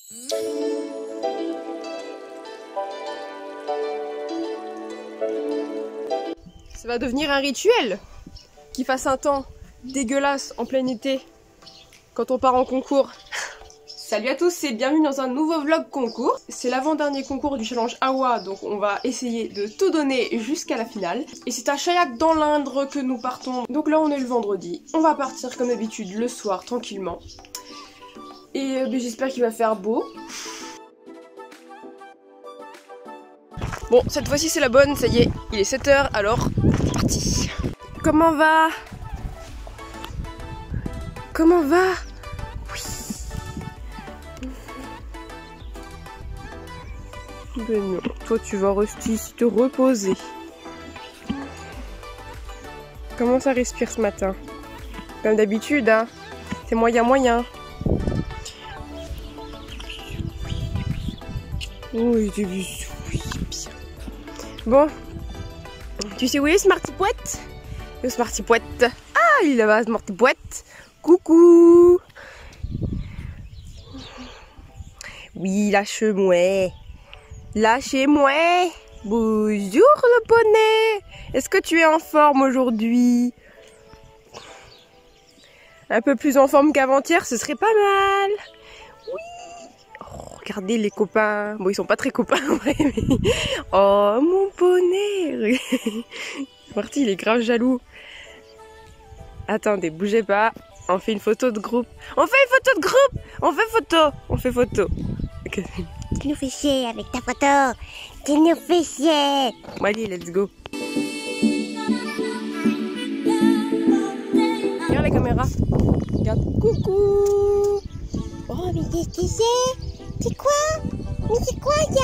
Ça va devenir un rituel qu'il fasse un temps dégueulasse en plein été quand on part en concours. Salut à tous et bienvenue dans un nouveau vlog concours. C'est l'avant-dernier concours du challenge AWA, donc on va essayer de tout donner jusqu'à la finale. Et c'est à Chaillac dans l'Indre que nous partons. Donc là on est le vendredi, on va partir comme d'habitude le soir tranquillement. Et j'espère qu'il va faire beau. Bon, cette fois-ci c'est la bonne, ça y est, il est 7 h, alors c'est parti. Comment va? Comment va? Oui. Ben non, toi tu vas rester ici te reposer. Comment ça respire ce matin? Comme d'habitude, hein? C'est moyen. Oui, j'ai vu. Oui, bien. Bon, tu sais où est Smarty Poète? Le Smarty Poète. Ah, il est là-bas, Smarty Poète. Coucou. Oui, lâche-moi. Lâchez-moi. Bonjour le poney. Est-ce que tu es en forme aujourd'hui? Un peu plus en forme qu'avant-hier, ce serait pas mal. Oui. Oh, regardez les copains. Bon, ils sont pas très copains en vrai, mais... Oh, mon poney. Marty, il est grave jaloux. Attendez, bougez pas. On fait une photo de groupe. On fait une photo de groupe. On fait photo. Okay. Tu nous fais chier avec ta photo. Tu nous fais chier. Bon, allez, let's go. Regarde la caméra. Regarde. Coucou. Oh, mais qu'est-ce que c'est? C'est quoi? Mais c'est quoi, ça?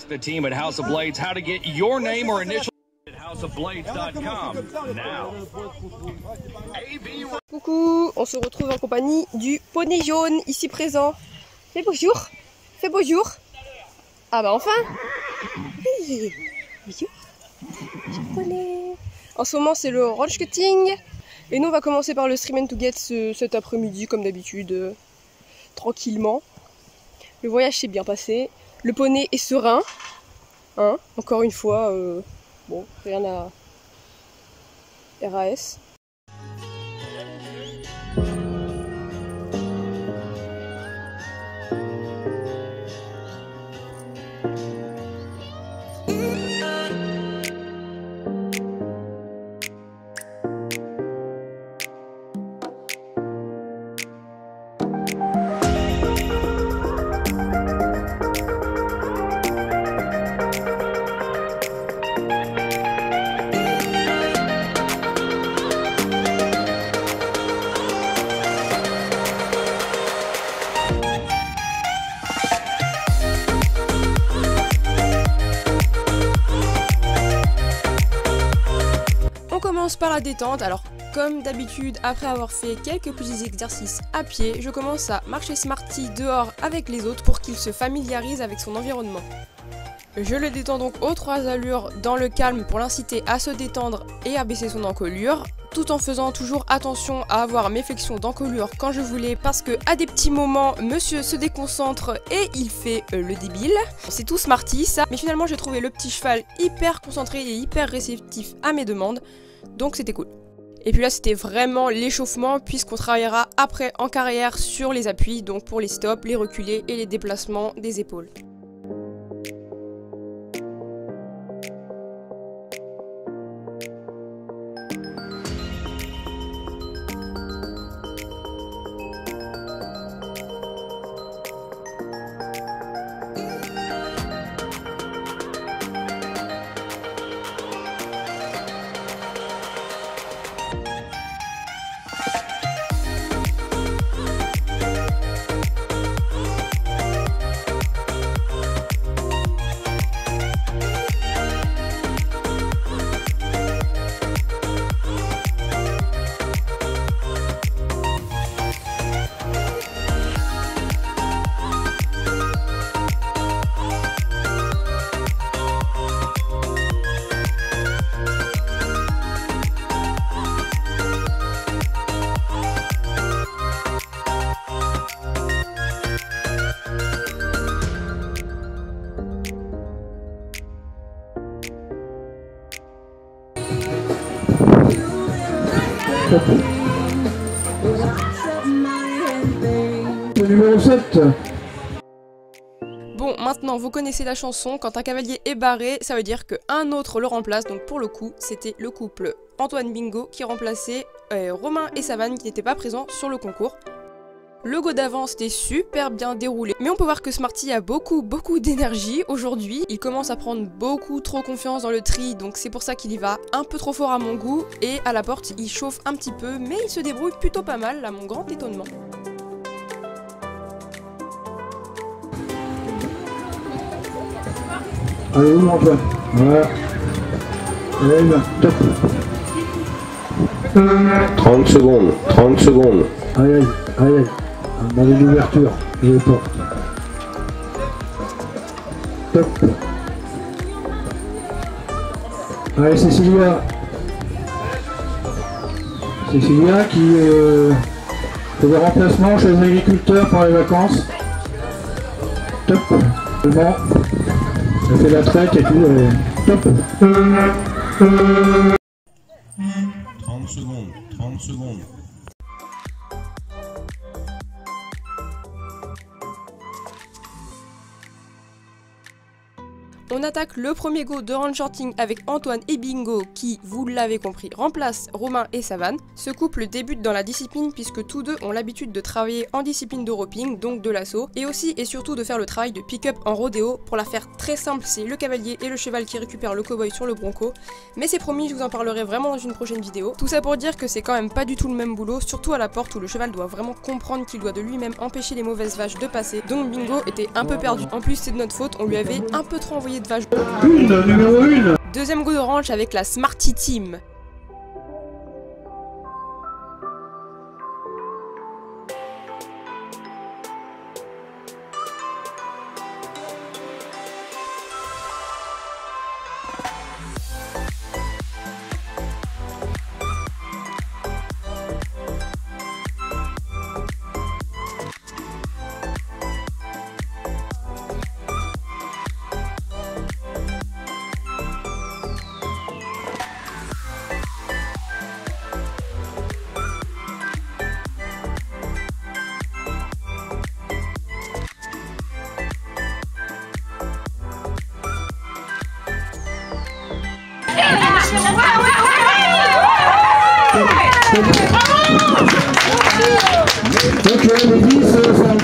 The team at House of Blades how to get your name or initial at houseofblades.com now. Coucou, on se retrouve en compagnie du poney jaune ici présent. Fais bonjour. Fais bonjour. Ah bah enfin. Oui. Bonjour. Bonjour poney. En ce moment c'est le roach cutting. Et nous on va commencer par le stream and to get cet après-midi comme d'habitude. Tranquillement. Le voyage s'est bien passé. Le poney est serein, hein, encore une fois, bon, rien à RAS. Par la détente, alors comme d'habitude après avoir fait quelques petits exercices à pied, je commence à marcher Smarty dehors avec les autres pour qu'il se familiarise avec son environnement. Je le détends donc aux 3 allures dans le calme pour l'inciter à se détendre et à baisser son encolure, tout en faisant toujours attention à avoir mes flexions d'encolure quand je voulais, parce que à des petits moments monsieur se déconcentre et il fait le débile. C'est tout Smarty ça, mais finalement j'ai trouvé le petit cheval hyper concentré et hyper réceptif à mes demandes. Donc c'était cool. Et puis là c'était vraiment l'échauffement puisqu'on travaillera après en carrière sur les appuis, donc pour les stops, les reculés et les déplacements des épaules. Top. Le numéro 7. Bon, maintenant vous connaissez la chanson, quand un cavalier est barré, ça veut dire qu'un autre le remplace, donc pour le coup, c'était le couple Antoine Bingo qui remplaçait Romain et Savane qui n'étaient pas présents sur le concours. Le go d'avant c'était super bien déroulé, mais on peut voir que Smarty a beaucoup d'énergie aujourd'hui. Il commence à prendre beaucoup trop confiance dans le tri, donc c'est pour ça qu'il y va un peu trop fort à mon goût, et à la porte il chauffe un petit peu, mais il se débrouille plutôt pas mal, à mon grand étonnement. Allez, où Antoine? Voilà. Allez, là, top. 30 secondes, 30 secondes. Allez, allez. On a une ouverture, je les porte. Top. Allez, Cécilia. Cécilia qui fait des remplacements chez les agriculteurs pour les vacances. Top. Bon. Elle fait la traite et tout. Top. 30 secondes, 30 secondes. On attaque le premier go de round shorting avec Antoine et Bingo qui, vous l'avez compris, remplace Romain et Savane. Ce couple débute dans la discipline puisque tous deux ont l'habitude de travailler en discipline de roping, donc de l'assaut, et aussi et surtout de faire le travail de pick-up en rodéo. Pour la faire très simple, c'est le cavalier et le cheval qui récupèrent le cowboy sur le bronco. Mais c'est promis, je vous en parlerai vraiment dans une prochaine vidéo. Tout ça pour dire que c'est quand même pas du tout le même boulot, surtout à la porte où le cheval doit vraiment comprendre qu'il doit de lui-même empêcher les mauvaises vaches de passer. Donc Bingo était un peu perdu. En plus c'est de notre faute, on lui avait un peu trop envoyé de vaches. Numéro 1. Deuxième go de ranch avec la Smarty Team. Donc les 10 sont...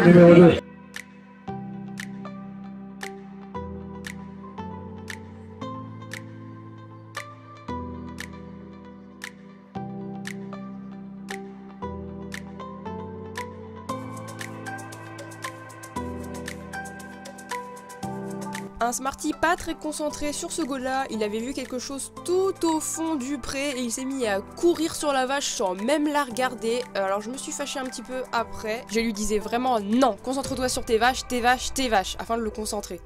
Numéro 2. Un Smarty pas très concentré sur ce go-là, il avait vu quelque chose tout au fond du pré et il s'est mis à courir sur la vache sans même la regarder. Alors je me suis fâchée un petit peu après, je lui disais vraiment non, concentre-toi sur tes vaches, afin de le concentrer.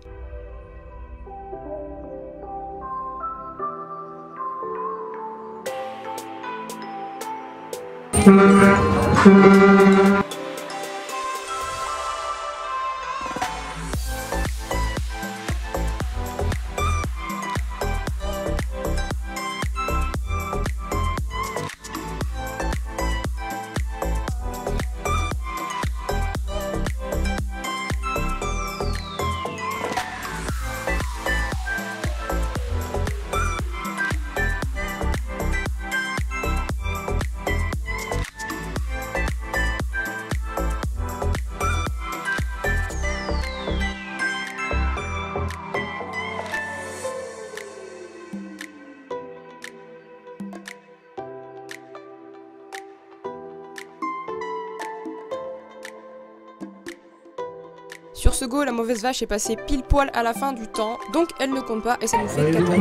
Sur ce go, la mauvaise vache est passée pile poil à la fin du temps, donc elle ne compte pas et ça nous fait 4 vaches.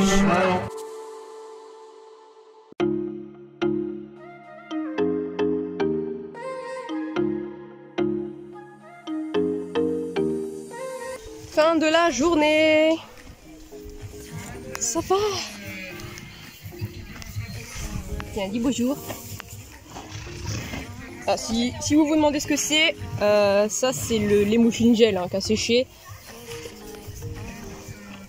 Fin de la journée. Ça va. Tiens, dis bonjour. Ah, si vous vous demandez ce que c'est, ça c'est le Lemouchine Gel qui a séché.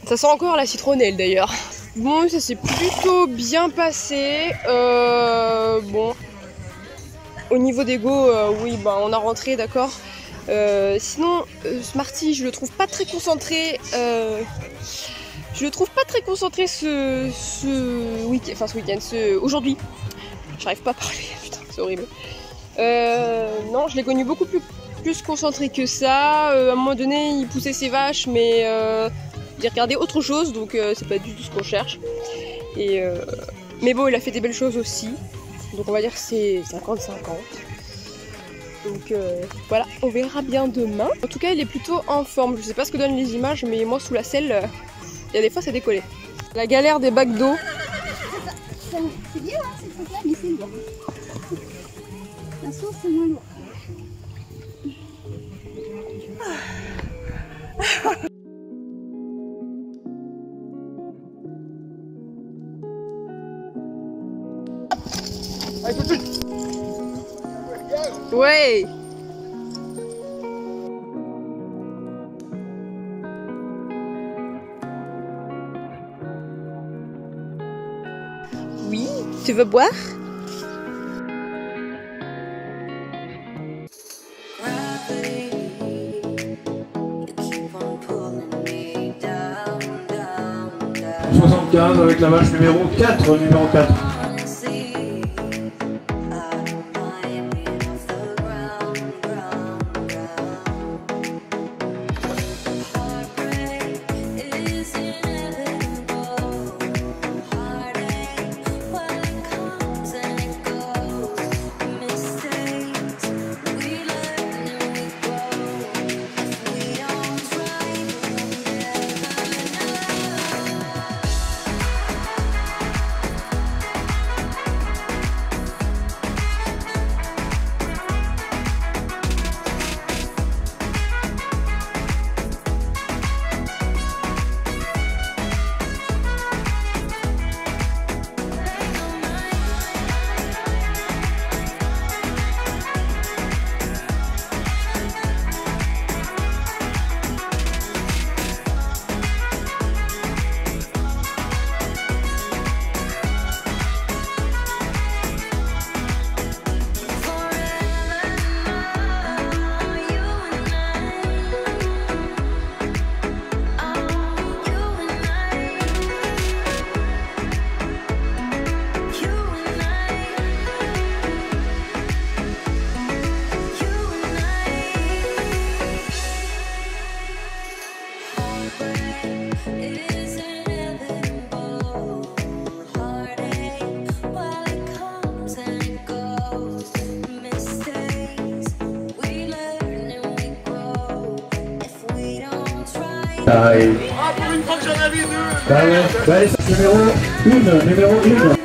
Ça sent encore la citronnelle d'ailleurs. Bon, ça s'est plutôt bien passé. Bon, au niveau des go, oui, bah, on a rentré, d'accord. Sinon, Smarty, je le trouve pas très concentré. Je le trouve pas très concentré ce week-end, aujourd'hui. J'arrive pas à parler, putain, c'est horrible. Non, je l'ai connu beaucoup plus concentré que ça. À un moment donné, il poussait ses vaches, mais il regardait autre chose, donc c'est pas du tout ce qu'on cherche. Mais bon, il a fait des belles choses aussi. Donc on va dire que c'est 50-50. Donc voilà, on verra bien demain. En tout cas, il est plutôt en forme. Je sais pas ce que donnent les images, mais moi, sous la selle, il y a des fois, ça décollait. La galère des bacs d'eau. C'est bien, hein, c'est très bien, mais c'est lourd. La sauce, c'est moins lourd. Ouais. Oui, tu veux boire? « 75 avec la vache numéro 4, numéro 4. Pour une fois que j'en avais deux. Ouais, numéro 1.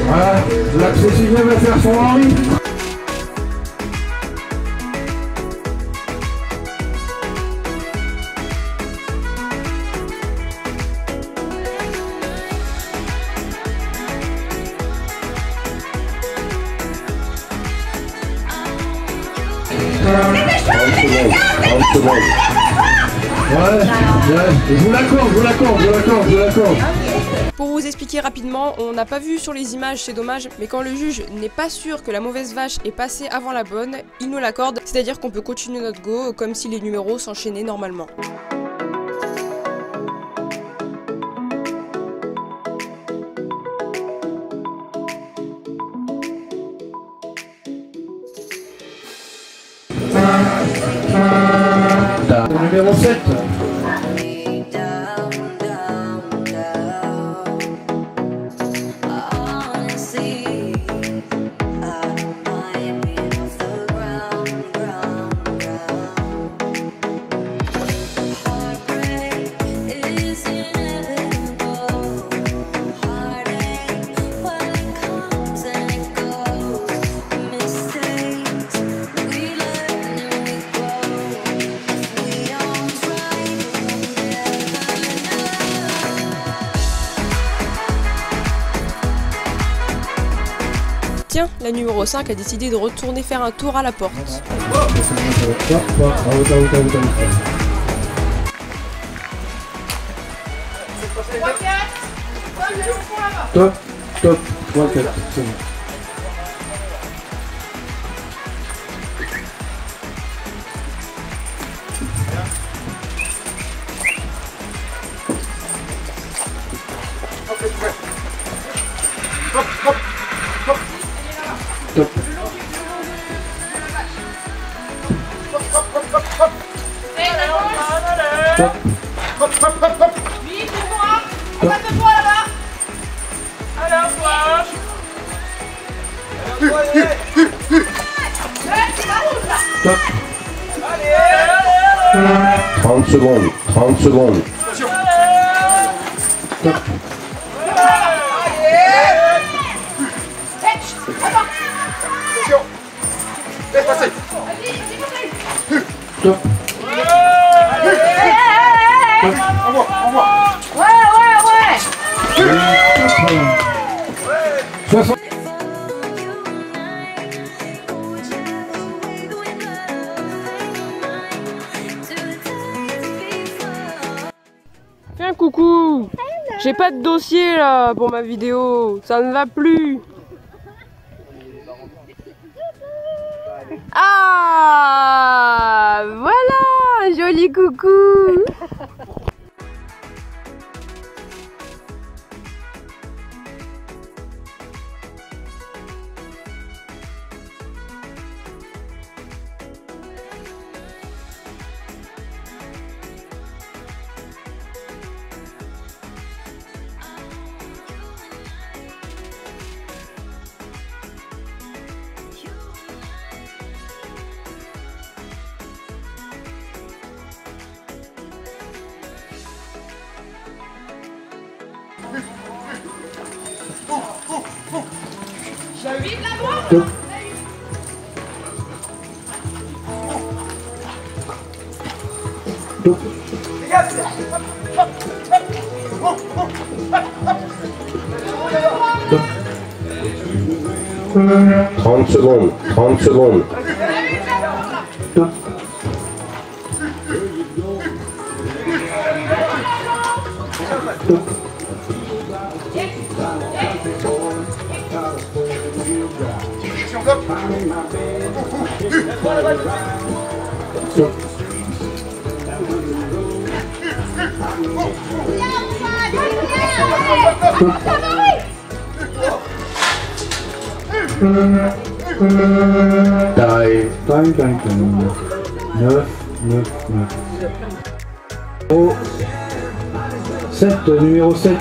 Voilà, l'accessible va faire son Henri. Ouais, je vous l'accorde. Pour vous expliquer rapidement, on n'a pas vu sur les images, c'est dommage, mais quand le juge n'est pas sûr que la mauvaise vache est passée avant la bonne, il nous l'accorde, c'est-à-dire qu'on peut continuer notre go comme si les numéros s'enchaînaient normalement. Numéro 7. Tiens, la numéro 5 a décidé de retourner faire un tour à la porte. Top, top, 3, 4, c'est bon. Top. Top. 30 secondes, 30 secondes. Top. Laisse passer. Top. Envoie. Ouais. 60. Fais un coucou. J'ai pas de dossier là pour ma vidéo, ça ne va plus. Ah, voilà, un joli coucou. Top. Top. 30 secondes, 30 secondes. Top. Top. Time. 9. Oh. 7, numéro 7.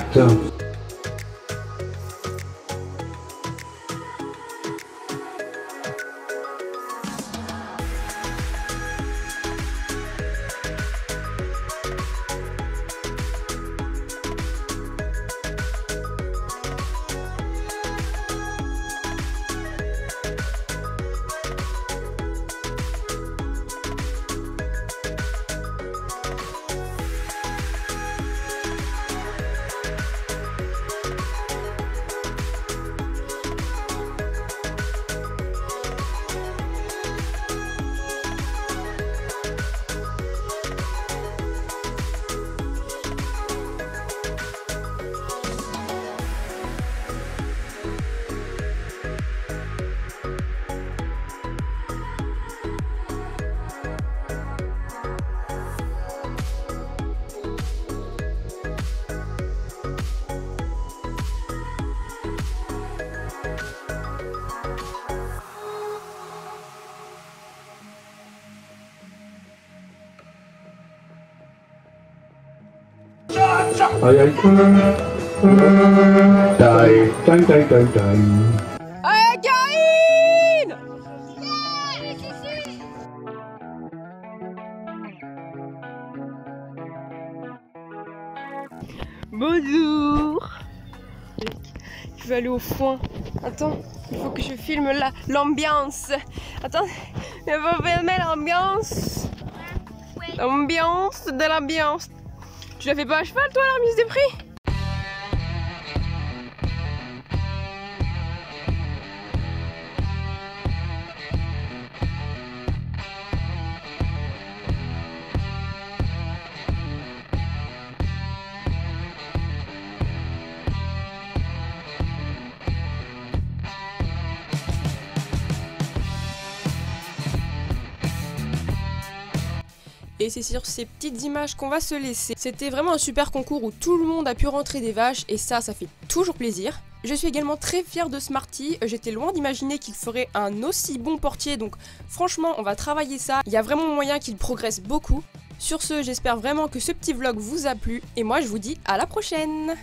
Aïe aïe. Time, time, time, time. Allez, Karine! Bonjour. Je vais aller au foin. Attends, il faut que je filme l'ambiance. Attends, il faut filmer l'ambiance. L'ambiance de l'ambiance. Tu la fais pas à cheval, toi, la remise des prix? Et c'est sur ces petites images qu'on va se laisser. C'était vraiment un super concours où tout le monde a pu rentrer des vaches et ça fait toujours plaisir. Je suis également très fière de Smarty, j'étais loin d'imaginer qu'il ferait un aussi bon portier, donc franchement on va travailler ça, il y a vraiment moyen qu'il progresse beaucoup. Sur ce, j'espère vraiment que ce petit vlog vous a plu et moi je vous dis à la prochaine.